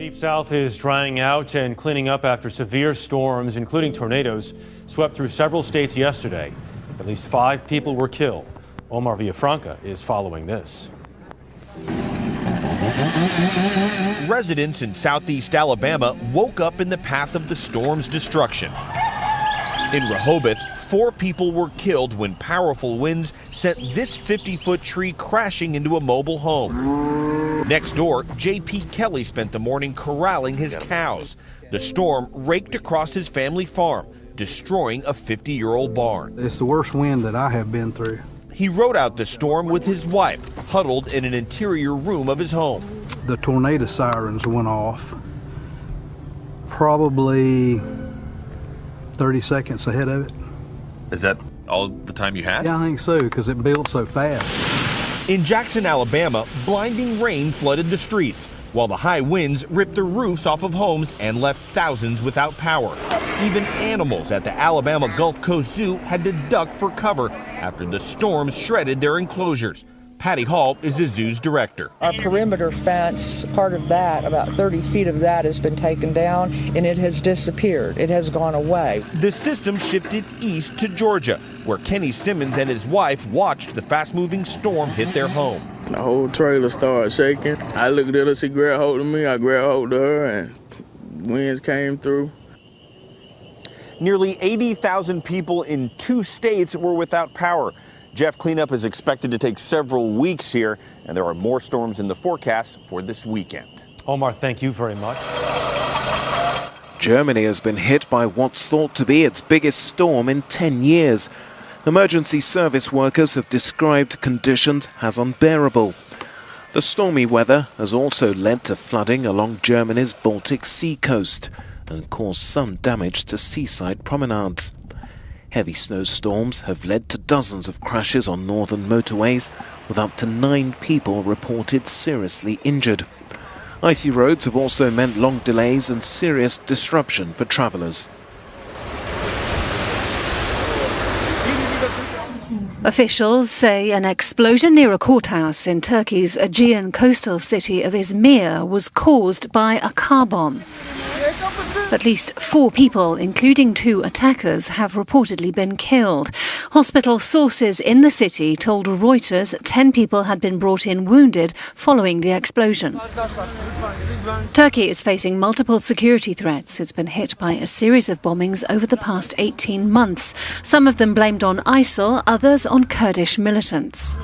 Deep South is drying out and cleaning up after severe storms, including tornadoes, swept through several states yesterday. At least 5 people were killed. Omar Villafranca is following this. Residents in southeast Alabama woke up in the path of the storm's destruction. In Rehoboth, 4 people were killed when powerful winds sent this 50-foot tree crashing into a mobile home. Next door, J.P. Kelly spent the morning corralling his cows. The storm raked across his family farm, destroying a 50-year-old barn. It's the worst wind that I have been through. He rode out the storm with his wife, huddled in an interior room of his home. The tornado sirens went off probably 30 seconds ahead of it. Is that all the time you had? Yeah, I think so, because it built so fast. In Jackson, Alabama, blinding rain flooded the streets, while the high winds ripped the roofs off of homes and left thousands without power. Even animals at the Alabama Gulf Coast Zoo had to duck for cover after the storms shredded their enclosures. Patty Hall is the zoo's director. Our perimeter fence, part of that, about 30 feet of that has been taken down and it has disappeared. It has gone away. The system shifted east to Georgia, where Kenny Simmons and his wife watched the fast-moving storm hit their home. The whole trailer started shaking. I looked at her, she grabbed hold of me, I grabbed hold of her, and winds came through. Nearly 80,000 people in 2 states were without power. Jeff, cleanup is expected to take several weeks here, and there are more storms in the forecast for this weekend. Omar, thank you very much. Germany has been hit by what's thought to be its biggest storm in 10 years. Emergency service workers have described conditions as unbearable. The stormy weather has also led to flooding along Germany's Baltic Sea coast and caused some damage to seaside promenades. Heavy snowstorms have led to dozens of crashes on northern motorways, with up to 9 people reported seriously injured. Icy roads have also meant long delays and serious disruption for travellers. Officials say an explosion near a courthouse in Turkey's Aegean coastal city of Izmir was caused by a car bomb. At least 4 people, including 2 attackers, have reportedly been killed. Hospital sources in the city told Reuters 10 people had been brought in wounded following the explosion. Turkey is facing multiple security threats. It's been hit by a series of bombings over the past 18 months, some of them blamed on ISIL, others on Kurdish militants.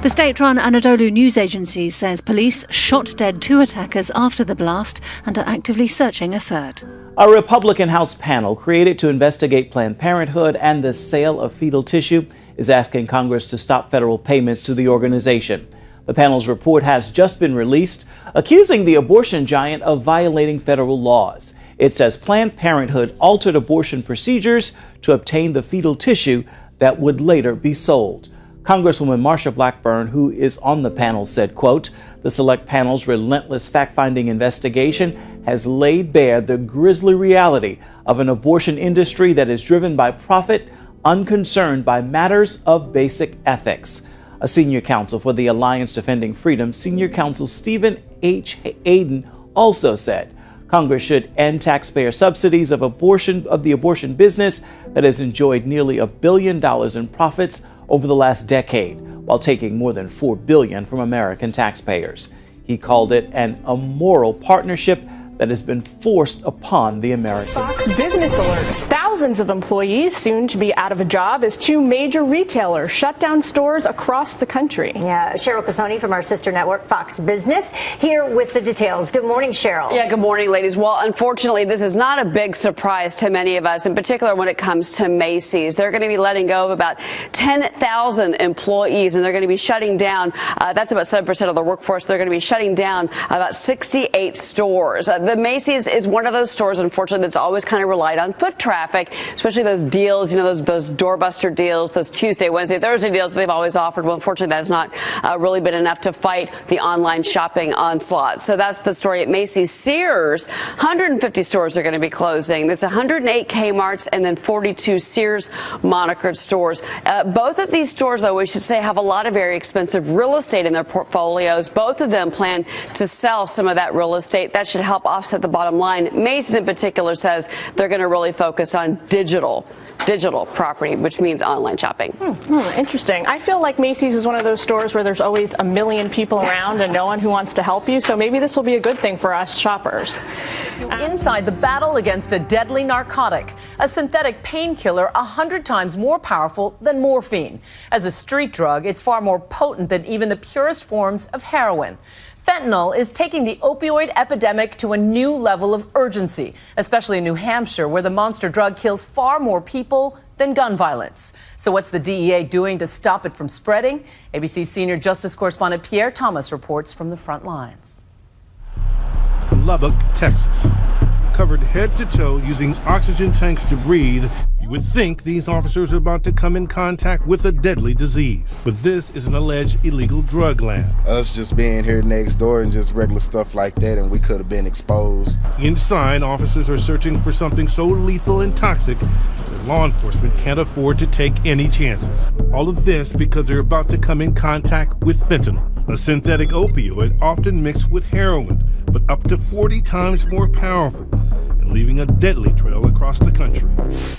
The state-run Anadolu news agency says police shot dead 2 attackers after the blast and are actively searching a third. A Republican House panel created to investigate Planned Parenthood and the sale of fetal tissue is asking Congress to stop federal payments to the organization. The panel's report has just been released, accusing the abortion giant of violating federal laws. It says Planned Parenthood altered abortion procedures to obtain the fetal tissue that would later be sold. Congresswoman Marsha Blackburn, who is on the panel, said, quote, "The select panel's relentless fact-finding investigation has laid bare the grisly reality of an abortion industry that is driven by profit, unconcerned by matters of basic ethics." A senior counsel for the Alliance Defending Freedom, Senior Counsel Stephen H. Aden, also said Congress should end taxpayer subsidies of the abortion business that has enjoyed nearly $1 billion in profits over the last decade, while taking more than $4 billion from American taxpayers. He called it an immoral partnership that has been forced upon the American. Fox Business Alert. Thousands of employees soon to be out of a job as 2 major retailers shut down stores across the country. Yeah, Cheryl Casoni from our sister network, Fox Business, here with the details. Good morning, Cheryl. Yeah, good morning, ladies. Well, unfortunately, this is not a big surprise to many of us, in particular when it comes to Macy's. They're going to be letting go of about 10,000 employees, and they're going to be shutting down, that's about 7% of the workforce. They're going to be shutting down about 68 stores. The Macy's is one of those stores, unfortunately, that's always kind of relied on foot traffic. like, especially those deals, those doorbuster deals, those Tuesday, Wednesday, Thursday deals they've always offered. Well, unfortunately, that has not really been enough to fight the online shopping onslaught. So that's the story at Macy's. Sears, 150 stores are going to be closing. There's 108 Kmart's and then 42 Sears monikered stores. Both of these stores, though, we should say, have a lot of very expensive real estate in their portfolios. Both of them plan to sell some of that real estate. That should help offset the bottom line. Macy's in particular says they're going to really focus on digital property, which means online shopping. Interesting. I feel like Macy's is one of those stores where there's always a million people around and no one who wants to help you, so maybe this will be a good thing for us shoppers. Inside the battle against a deadly narcotic, a synthetic painkiller 100 times more powerful than morphine. As a street drug, it's far more potent than even the purest forms of heroin. Fentanyl is taking the opioid epidemic to a new level of urgency, especially in New Hampshire, where the monster drug kills far more people than gun violence. So what's the DEA doing to stop it from spreading? ABC senior justice correspondent Pierre Thomas reports from the front lines. Lubbock, Texas. Covered head to toe using oxygen tanks to breathe, you would think these officers are about to come in contact with a deadly disease. But this is an alleged illegal drug lab. Us just being here next door and just regular stuff like that, and we could have been exposed. Inside, officers are searching for something so lethal and toxic that law enforcement can't afford to take any chances. All of this because they're about to come in contact with fentanyl, a synthetic opioid often mixed with heroin, but up to 40 times more powerful, and leaving a deadly trail across the country.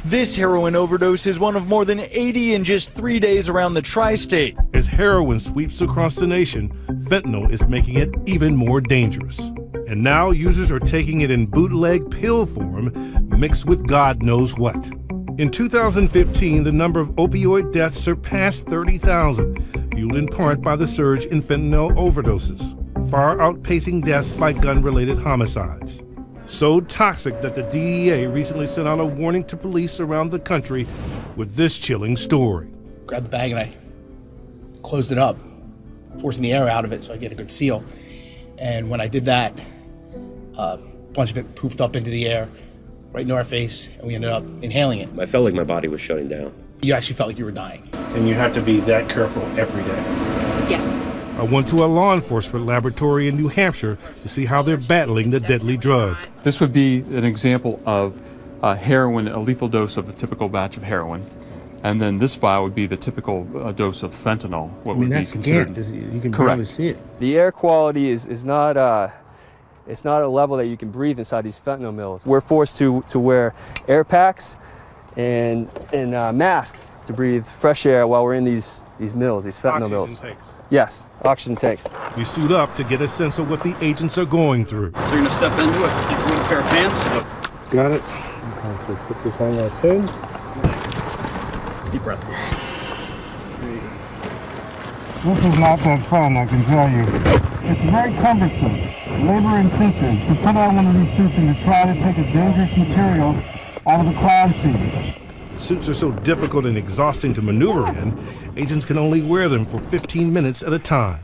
This heroin overdose is one of more than 80 in just 3 days around the tri-state. As heroin sweeps across the nation, fentanyl is making it even more dangerous. And now users are taking it in bootleg pill form, mixed with God knows what. In 2015, the number of opioid deaths surpassed 30,000, fueled in part by the surge in fentanyl overdoses, far outpacing deaths by gun-related homicides. So toxic that the DEA recently sent out a warning to police around the country with this chilling story. Grabbed the bag and I closed it up, forcing the air out of it so I get a good seal. And when I did that, a bunch of it poofed up into the air, right into our face, and we ended up inhaling it. I felt like my body was shutting down. You actually felt like you were dying. And you have to be that careful every day. Yes. I went to a law enforcement laboratory in New Hampshire to see how they're battling the deadly drug. This would be an example of heroin, a lethal dose of a typical batch of heroin. And then this vial would be the typical dose of fentanyl. What would be considered? You can barely see it. The air quality is not it's not a level that you can breathe inside these fentanyl mills. We're forced to wear air packs and masks to breathe fresh air while we're in these mills, these fentanyl mills. Tanks. Yes, oxygen tanks. We suit up to get a sense of what the agents are going through. So you're gonna step into it with a pair of pants? Got it. Okay, so put this on our thing. Deep breath. This is not that fun, I can tell you. It's very cumbersome, labor-intensive to put on one of these suits and to try to take a dangerous material out of the crime scene. Suits are so difficult and exhausting to maneuver in, agents can only wear them for 15 minutes at a time.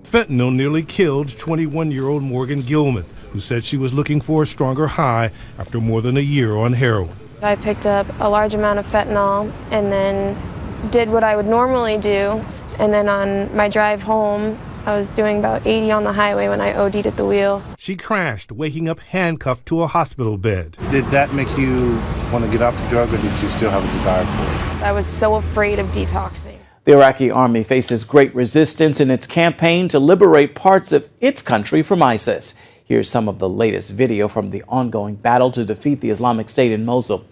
Fentanyl nearly killed 21-year-old Morgan Gilman, who said she was looking for a stronger high after more than a year on heroin. I picked up a large amount of fentanyl and then did what I would normally do. And then on my drive home, I was doing about 80 on the highway when I OD'd at the wheel. She crashed, waking up handcuffed to a hospital bed. Did that make you want to get off the drug, or did you still have a desire for it? I was so afraid of detoxing. The Iraqi army faces great resistance in its campaign to liberate parts of its country from ISIS. Here's some of the latest video from the ongoing battle to defeat the Islamic State in Mosul.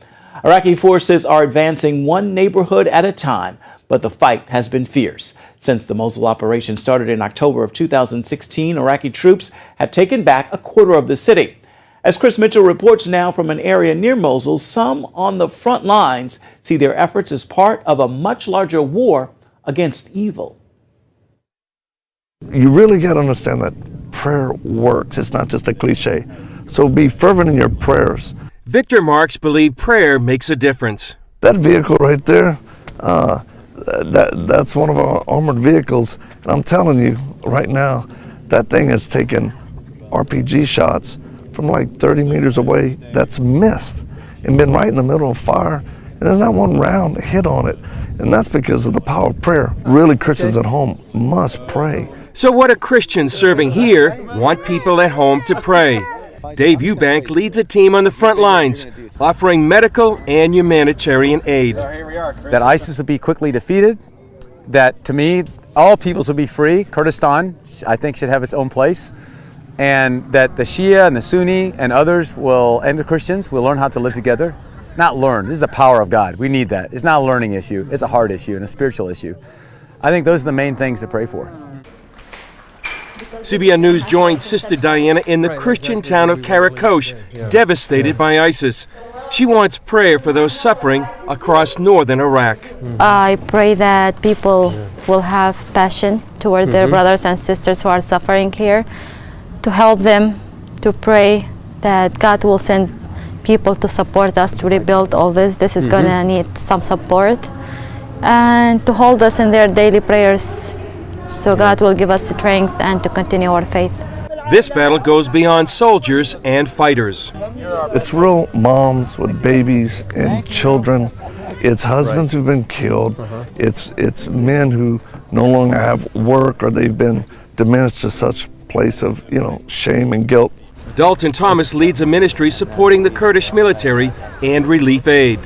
Iraqi forces are advancing one neighborhood at a time, but the fight has been fierce. Since the Mosul operation started in October of 2016, Iraqi troops have taken back a quarter of the city. As Chris Mitchell reports now from an area near Mosul, some on the front lines see their efforts as part of a much larger war against evil. You really got to understand that prayer works. It's not just a cliche. So be fervent in your prayers. Victor Marks believes prayer makes a difference. That vehicle right there, that's one of our armored vehicles. And I'm telling you right now, that thing has taken RPG shots from like 30 meters away that's missed. and been right in the middle of fire, and there's not one round hit on it. And that's because of the power of prayer. Really, Christians at home must pray. So what do Christians serving here want people at home to pray? Dave Eubank leads a team on the front lines, offering medical and humanitarian aid. That ISIS will be quickly defeated, that to me, all peoples will be free. Kurdistan, I think, should have its own place. And that the Shia and the Sunni and others will, and the Christians, will learn how to live together. Not learn, this is the power of God. We need that. It's not a learning issue, it's a heart issue and a spiritual issue. I think those are the main things to pray for. CBN News joined Sister Diana in the Christian town of Karakosh, devastated by ISIS. She wants prayer for those suffering across northern Iraq. I pray that people will have passion toward their brothers and sisters who are suffering here, to help them, to pray that God will send people to support us to rebuild all this. This is going to need some support, and to hold us in their daily prayers so God will give us strength and to continue our faith. This battle goes beyond soldiers and fighters. It's real moms with babies and children. It's husbands who've been killed. It's men who no longer have work, or they've been diminished to such place of, shame and guilt. Dalton Thomas leads a ministry supporting the Kurdish military and relief aid.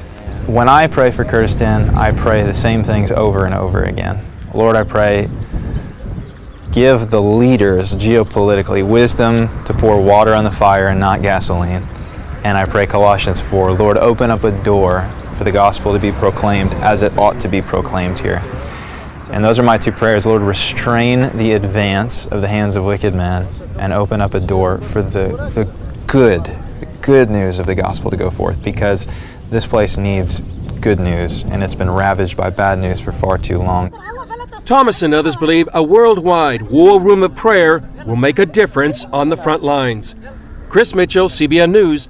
When I pray for Kurdistan, I pray the same things over and over again. Lord, I pray, give the leaders geopolitically wisdom to pour water on the fire and not gasoline. And I pray Colossians 4, Lord, open up a door for the gospel to be proclaimed as it ought to be proclaimed here. And those are my two prayers. Lord, restrain the advance of the hands of wicked men and open up a door for the good news of the gospel to go forth, because this place needs good news, and it's been ravaged by bad news for far too long. Thomas and others believe a worldwide war room of prayer will make a difference on the front lines. Chris Mitchell, CBN News,